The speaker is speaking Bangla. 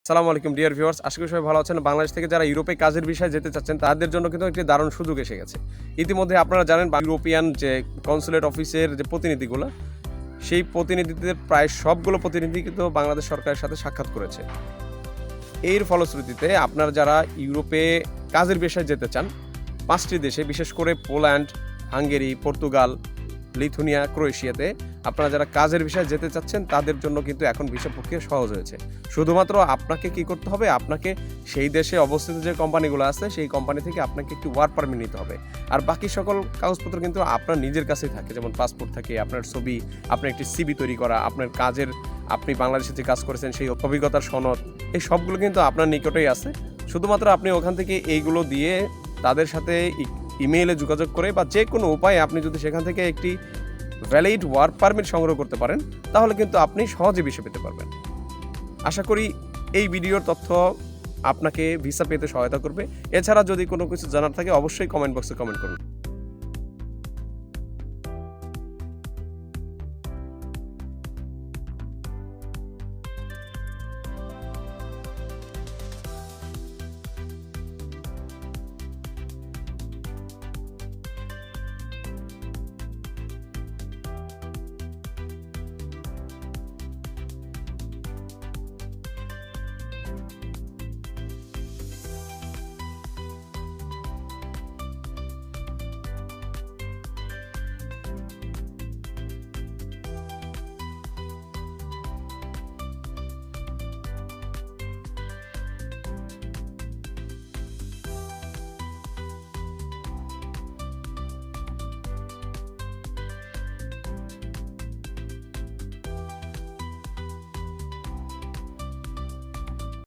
আসসালামু আলাইকুম ডিয়ার ভিউয়ার্স, আশা করি সবাই ভালো আছেন। বাংলাদেশ থেকে যারা ইউরোপে কাজের বিষয়ে যেতে চাচ্ছেন তাদের জন্য কিন্তু একটি দারুণ সুযোগ এসে গেছে। ইতিমধ্যে আপনারা জানেন ইউরোপিয়ান যে কনসুলেট অফিসের যে প্রতিনিধিগুলো, সেই প্রতিনিধিদের প্রায় সবগুলো প্রতিনিধি কিন্তু বাংলাদেশ সরকারের সাথে সাক্ষাৎ করেছে। এর ফলশ্রুতিতে আপনারা যারা ইউরোপে কাজের বিষয়ে যেতে চান, 5টি দেশে বিশেষ করে পোল্যান্ড, হাঙ্গেরি, পর্তুগাল, লিথুনিয়া, ক্রোয়েশিয়াতে আপনারা যারা কাজের বিষয়ে যেতে চাচ্ছেন তাদের জন্য কিন্তু এখন ভিসা প্রক্রিয়া সহজ হয়েছে। শুধুমাত্র আপনাকে কি করতে হবে, আপনাকে সেই দেশে অবস্থিত যে কোম্পানিগুলো আছে সেই কোম্পানি থেকে আপনাকে একটি ওয়ার্ক পারমিট নিতে হবে। আর বাকি সকল কাগজপত্র কিন্তু আপনার নিজের কাছেই থাকে, যেমন পাসপোর্ট থাকে, আপনার ছবি, আপনার একটি সিভি তৈরি করা, আপনার কাজের আপনি বাংলাদেশে যে কাজ করেছেন সেই অভিজ্ঞতার সনদ, এই সবগুলো কিন্তু আপনার নিকটেই আছে। শুধুমাত্র আপনি ওখান থেকে এইগুলো দিয়ে তাদের সাথে ইমেইলে যোগাযোগ করে বা যে কোনো উপায়ে আপনি যদি সেখান থেকে একটি ভ্যালিড ওয়ার্ক পারমিট সংগ্রহ করতে পারেন তাহলে কিন্তু আপনি সহজে ভিসা পেতে পারবেন। আশা করি এই ভিডিওর তথ্য আপনাকে ভিসা পেতে সহায়তা করবে। এছাড়া যদি কোনো কিছু জানার থাকে অবশ্যই কমেন্ট বক্সে কমেন্ট করুন।